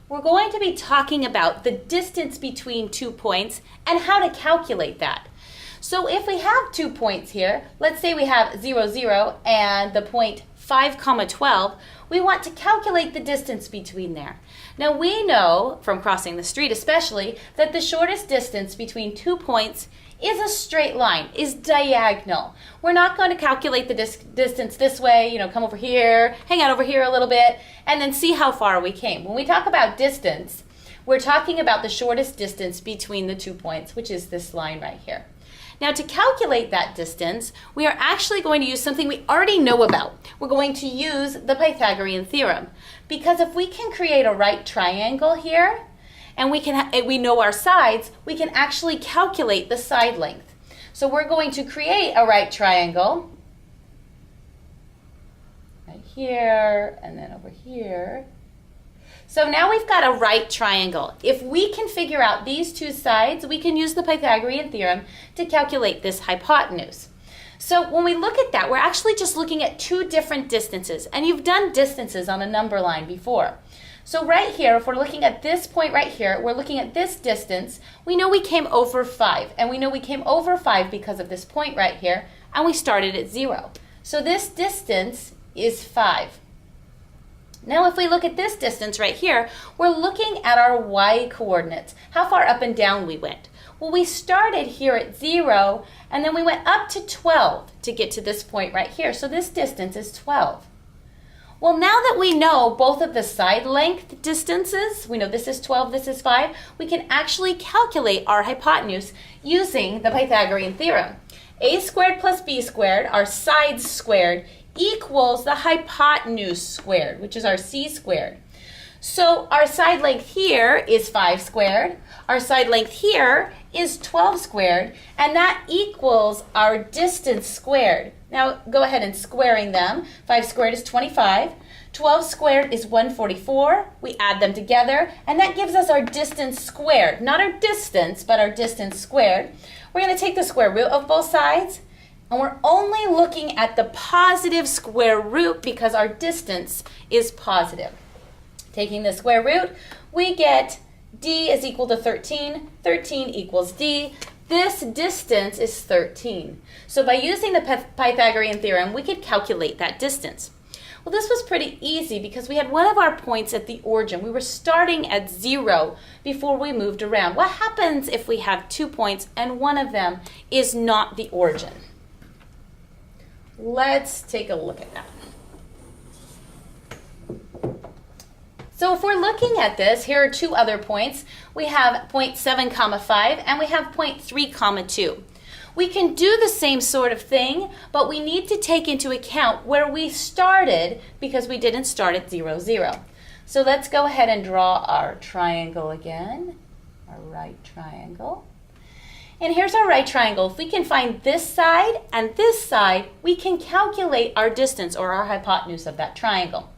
we're going to be talking about the distance between 2 points and how to calculate that. So if we have 2 points here, let's say we have 0, 0 and the point 5, 12, we want to calculate the distance between there. Now we know, from crossing the street especially, that the shortest distance between 2 points is a straight line, is diagonal. We're not going to calculate the distance this way, come over here, hang out over here a little bit, and then see how far we came. When we talk about distance, we're talking about the shortest distance between the 2 points, which is this line right here. Now to calculate that distance, we are actually going to use something we already know about. We're going to use the Pythagorean theorem. Because if we can create a right triangle here, and we know our sides, we can actually calculate the side length. So we're going to create a right triangle, right here, and then over here. So now we've got a right triangle. If we can figure out these two sides, we can use the Pythagorean theorem to calculate this hypotenuse. So when we look at that, we're actually just looking at two different distances. And you've done distances on a number line before. So right here, if we're looking at this point right here, we're looking at this distance. We know we came over 5. And we know we came over 5 because of this point right here. And we started at 0. So this distance is 5. Now if we look at this distance right here, we're looking at our y coordinates, how far up and down we went. Well, we started here at 0, and then we went up to 12 to get to this point right here. So this distance is 12. Well, now that we know both of the side length distances, we know this is 12, this is 5, we can actually calculate our hypotenuse using the Pythagorean theorem. A squared plus b squared, our sides squared, equals the hypotenuse squared, which is our c squared. So our side length here is 5 squared, our side length here is 12 squared, and that equals our distance squared. Now go ahead and squaring them. 5 squared is 25, 12 squared is 144. We add them together, and that gives us our distance squared. Not our distance, but our distance squared. We're going to take the square root of both sides, and we're only looking at the positive square root because our distance is positive. Taking the square root, we get d is equal to 13. 13 equals d. This distance is 13. So by using the Pythagorean theorem, we could calculate that distance. Well, this was pretty easy because we had one of our points at the origin. We were starting at 0 before we moved around. What happens if we have 2 points and one of them is not the origin? Let's take a look at that. So if we're looking at this, here are two other points. We have point 7, 5, and we have point 3, 2. We can do the same sort of thing, but we need to take into account where we started because we didn't start at 0, 0. So let's go ahead and draw our triangle again, our right triangle. And here's our right triangle. If we can find this side and this side, we can calculate our distance or our hypotenuse of that triangle.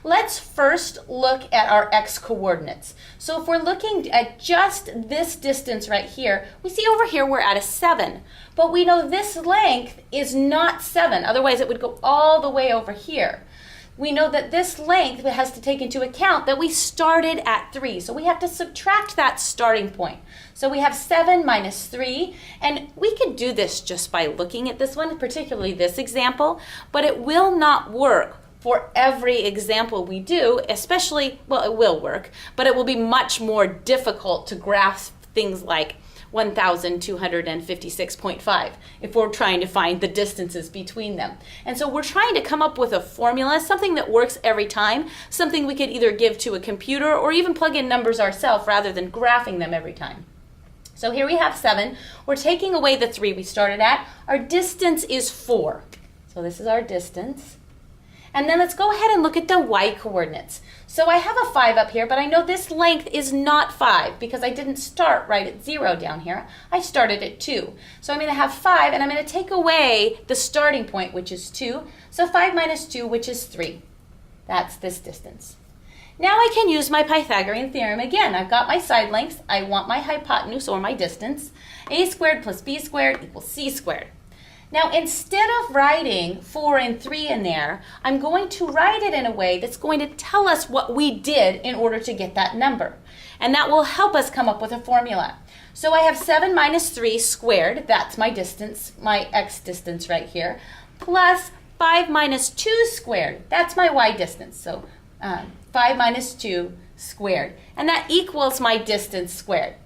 Let's first look at our x-coordinates. So if we're looking at just this distance right here, we see over here we're at a 7. But we know this length is not 7. Otherwise, it would go all the way over here. We know that this length has to take into account that we started at 3. So we have to subtract that starting point. So we have 7 minus 3. And we could do this just by looking at this one, particularly this example. But it will not work for every example we do, especially, well, it will work, but it will be much more difficult to grasp things like 1,256.5 if we're trying to find the distances between them. And so we're trying to come up with a formula, something that works every time, something we could either give to a computer or even plug in numbers ourselves rather than graphing them every time. So here we have 7. We're taking away the 3 we started at. Our distance is 4. So this is our distance. And then let's go ahead and look at the y-coordinates. So I have a 5 up here, but I know this length is not 5 because I didn't start right at 0 down here. I started at 2. So I'm going to have 5, and I'm going to take away the starting point, which is 2. So 5 minus 2, which is 3. That's this distance. Now I can use my Pythagorean theorem again. I've got my side lengths. I want my hypotenuse or my distance. A squared plus b squared equals c squared. Now, instead of writing 4 and 3 in there, I'm going to write it in a way that's going to tell us what we did in order to get that number. And that will help us come up with a formula. So I have 7 minus 3 squared, that's my distance, my x distance right here, plus 5 minus 2 squared, that's my y distance. So 5 minus 2 squared. And that equals my distance squared.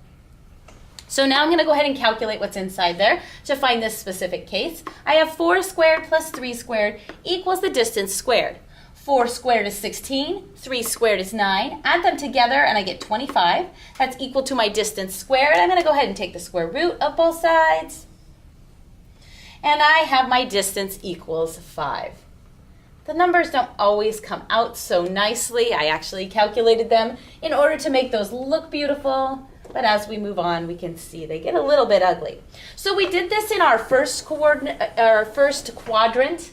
So now I'm going to go ahead and calculate what's inside there to find this specific case. I have 4 squared plus 3 squared equals the distance squared. 4 squared is 16, 3 squared is 9. Add them together and I get 25. That's equal to my distance squared. I'm going to go ahead and take the square root of both sides. And I have my distance equals 5. The numbers don't always come out so nicely. I actually calculated them in order to make those look beautiful. But as we move on, we can see they get a little bit ugly. So we did this in our first quadrant.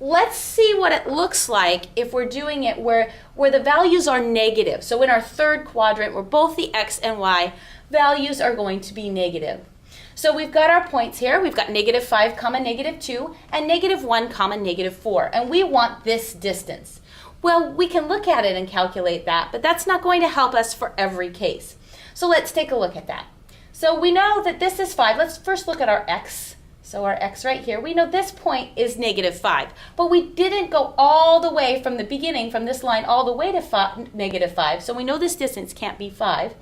Let's see what it looks like if we're doing it where the values are negative. So in our third quadrant, where both the x and y values are going to be negative. So we've got our points here. We've got -5 comma -2 and -1 comma -4. And we want this distance. Well, we can look at it and calculate that, but that's not going to help us for every case. So let's take a look at that. So we know that this is 5. Let's first look at our x. So our x right here, we know this point is -5, but we didn't go all the way from the beginning, from this line all the way to -5, so we know this distance can't be 5.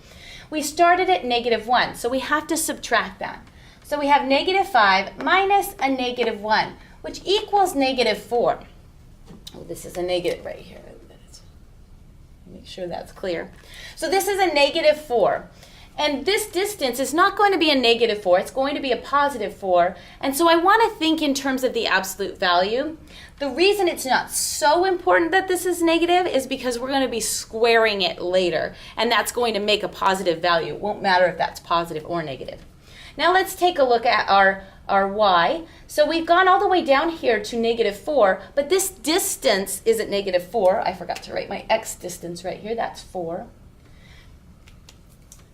We started at -1, so we have to subtract that. So we have -5 minus a -1, which equals -4. Oh, this is a negative right here. Make sure that's clear. So this is a -4. And this distance is not going to be a -4, it's going to be a +4. And so I want to think in terms of the absolute value. The reason it's not so important that this is negative is because we're going to be squaring it later. And that's going to make a positive value. It won't matter if that's positive or negative. Now let's take a look at our y. So we've gone all the way down here to -4, but this distance isn't -4. I forgot to write my x distance right here. That's 4.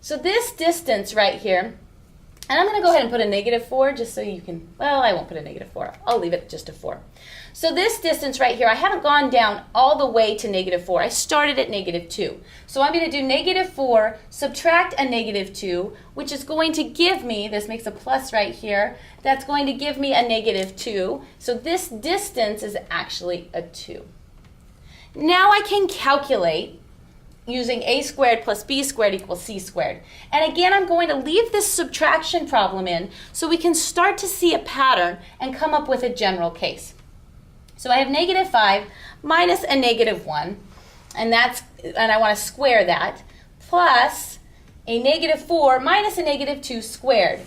So this distance right here, and I'm going to go ahead and put a -4 just so you can, well, I won't put a -4. I'll leave it just a 4. So this distance right here, I haven't gone down all the way to -4. I started at -2. So I'm going to do -4, subtract a -2, which is going to give me, this makes a plus right here, that's going to give me a -2. So this distance is actually a 2. Now I can calculate using a squared plus b squared equals c squared. And again, I'm going to leave this subtraction problem in so we can start to see a pattern and come up with a general case. So I have -5 minus a -1, and I want to square that, plus a -4 minus a -2 squared.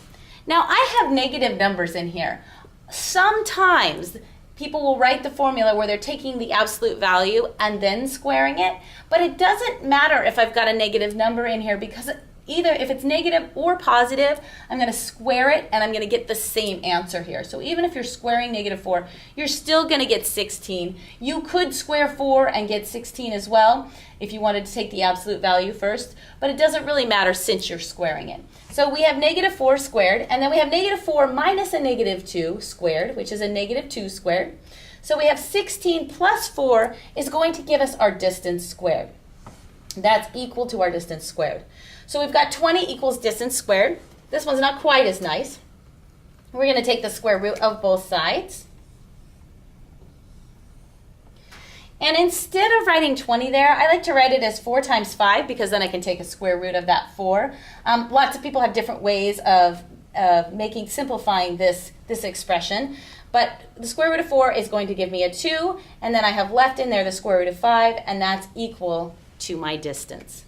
Now I have negative numbers in here. Sometimes people will write the formula where they're taking the absolute value and then squaring it, but it doesn't matter if I've got a negative number in here because either if it's negative or positive, I'm going to square it and I'm going to get the same answer here. So even if you're squaring -4, you're still going to get 16. You could square 4 and get 16 as well if you wanted to take the absolute value first, but it doesn't really matter since you're squaring it. So we have -4 squared, and then we have -4 minus a -2 squared, which is a -2 squared. So we have 16 plus 4 is going to give us our distance squared. That's equal to our distance squared. So we've got 20 equals distance squared. This one's not quite as nice. We're going to take the square root of both sides. And instead of writing 20 there, I like to write it as 4 times 5 because then I can take a square root of that 4. Lots of people have different ways of simplifying this expression. But the square root of 4 is going to give me a 2. And then I have left in there the square root of 5. And that's equal to my distance.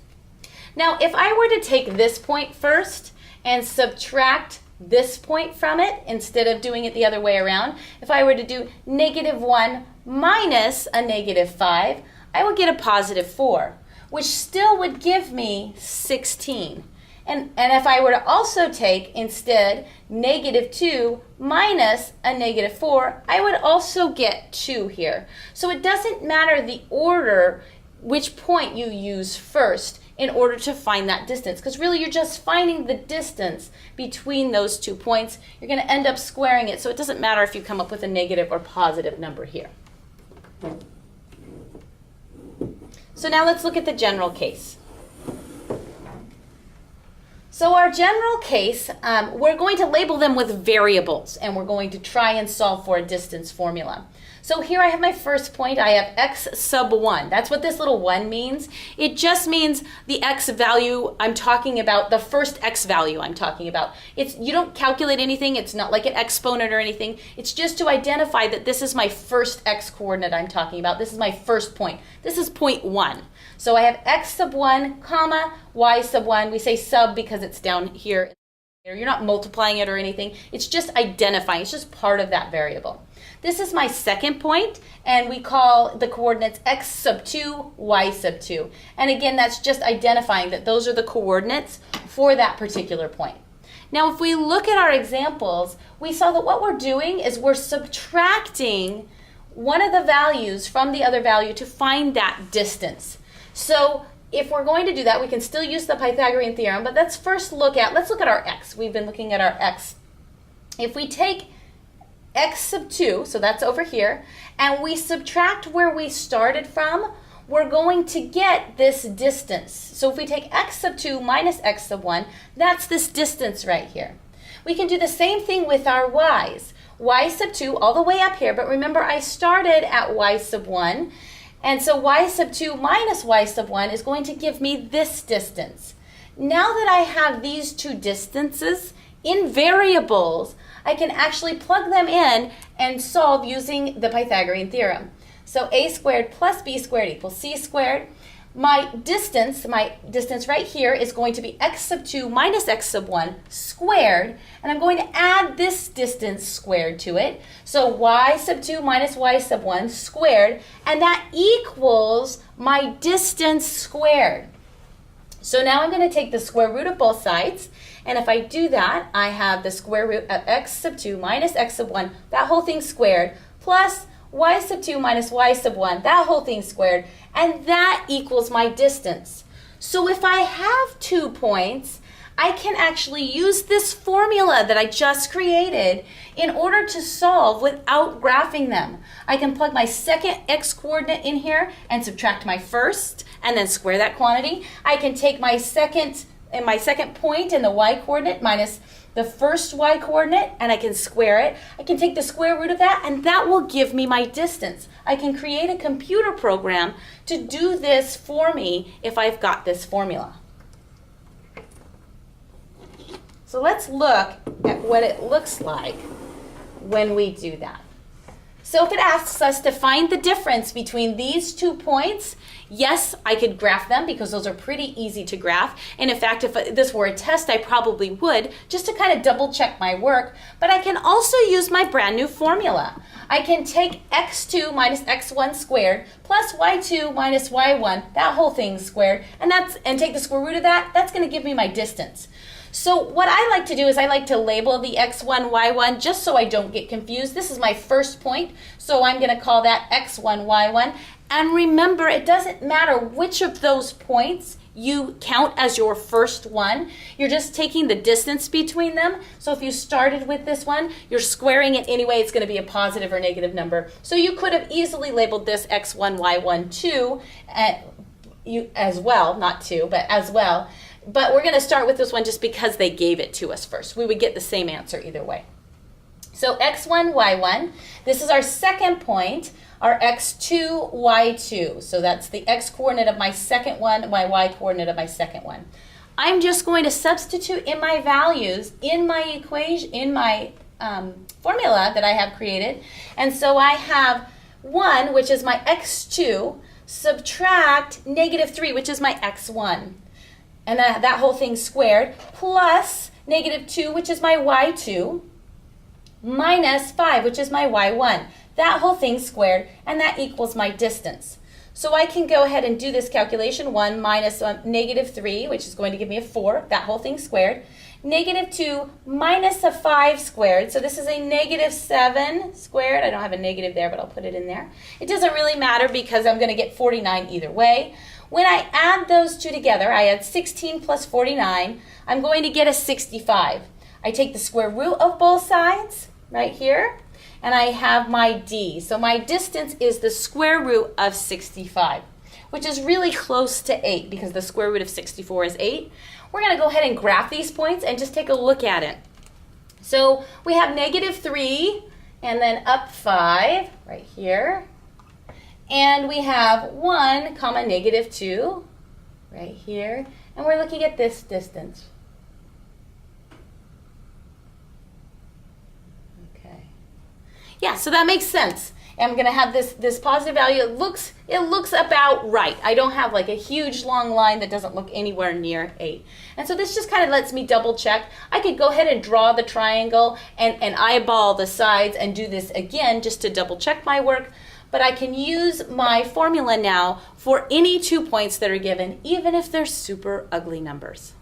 Now, if I were to take this point first and subtract this point from it, instead of doing it the other way around, if I were to do -1 minus a -5, I would get a +4, which still would give me 16. And if I were to also take, instead, -2 minus a -4, I would also get 2 here. So it doesn't matter the order, which point you use first in order to find that distance. Because really you're just finding the distance between those 2 points. You're going to end up squaring it, so it doesn't matter if you come up with a negative or positive number here. So now let's look at the general case. So our general case, we're going to label them with variables, and we're going to try and solve for a distance formula. So here I have my first point. I have x sub 1. That's what this little 1 means. It just means the x value I'm talking about, the first x value I'm talking about. You don't calculate anything. It's not like an exponent or anything. It's just to identify that this is my first x coordinate I'm talking about. This is my first point. This is point 1. So I have x sub 1, comma, y sub 1. We say sub because it's down here. You're not multiplying it or anything. It's just identifying. It's just part of that variable. This is my second point, and we call the coordinates x sub 2, y sub 2. And again, that's just identifying that those are the coordinates for that particular point. Now, if we look at our examples, we saw that what we're doing is we're subtracting one of the values from the other value to find that distance. So if we're going to do that, we can still use the Pythagorean theorem, but let's look at our x. We've been looking at our x. If we take x sub 2, so that's over here, and we subtract where we started from, we're going to get this distance. So if we take x sub 2 minus x sub 1, that's this distance right here. We can do the same thing with our y's. Y sub 2 all the way up here, but remember I started at y sub 1, and so y sub 2 minus y sub 1 is going to give me this distance. Now that I have these two distances in variables, I can actually plug them in and solve using the Pythagorean theorem. So a squared plus b squared equals c squared. My distance right here is going to be x sub 2 minus x sub 1 squared, and I'm going to add this distance squared to it. So y sub 2 minus y sub 1 squared, and that equals my distance squared. So now I'm going to take the square root of both sides, and if I do that, I have the square root of x sub 2 minus x sub 1, that whole thing squared, plus y sub 2 minus y sub 1, that whole thing squared, and that equals my distance. So if I have 2 points, I can actually use this formula that I just created in order to solve without graphing them. I can plug my second x coordinate in here and subtract my first, and then square that quantity. I can take my second point in the y coordinate minus the first y coordinate, and I can square it. I can take the square root of that, and that will give me my distance. I can create a computer program to do this for me if I've got this formula. So let's look at what it looks like when we do that. So if it asks us to find the difference between these 2 points, yes, I could graph them because those are pretty easy to graph. And in fact, if this were a test, I probably would, just to kind of double check my work. But I can also use my brand new formula. I can take x2 minus x1 squared plus y2 minus y1, that whole thing squared, and take the square root of that. That's going to give me my distance. So what I like to do is I like to label the x1, y1 just so I don't get confused. This is my first point, so I'm going to call that x1, y1. And remember, it doesn't matter which of those points you count as your first one. You're just taking the distance between them. So if you started with this one, you're squaring it anyway. It's going to be a positive or negative number. So you could have easily labeled this x1, y1, 2 as well, not 2, but as well. But we're going to start with this one just because they gave it to us first. We would get the same answer either way. So x1, y1, this is our second point, our x2, y2. So that's the x coordinate of my second one, my y coordinate of my second one. I'm just going to substitute in my values in my equation, in my formula that I have created. And so I have 1, which is my x2, subtract negative 3, which is my x1. And that whole thing squared, plus negative 2, which is my y2, minus 5, which is my y1. That whole thing squared, and that equals my distance. So I can go ahead and do this calculation. 1 minus negative 3, which is going to give me a 4, that whole thing squared. Negative 2 minus a 5 squared. So this is a negative 7 squared. I don't have a negative there, but I'll put it in there. It doesn't really matter because I'm going to get 49 either way. When I add those two together, I add 16 plus 49, I'm going to get a 65. I take the square root of both sides, right here, and I have my d. So my distance is the square root of 65, which is really close to 8 because the square root of 64 is 8. We're going to go ahead and graph these points and just take a look at it. So we have -3 and then up 5 right here. And we have 1 comma -2 right here. And we're looking at this distance. Okay. Yeah, so that makes sense. I'm going to have this positive value. It looks about right. I don't have like a huge long line that doesn't look anywhere near 8. And so this just kind of lets me double check. I could go ahead and draw the triangle and eyeball the sides and do this again just to double check my work. But I can use my formula now for any 2 points that are given, even if they're super ugly numbers.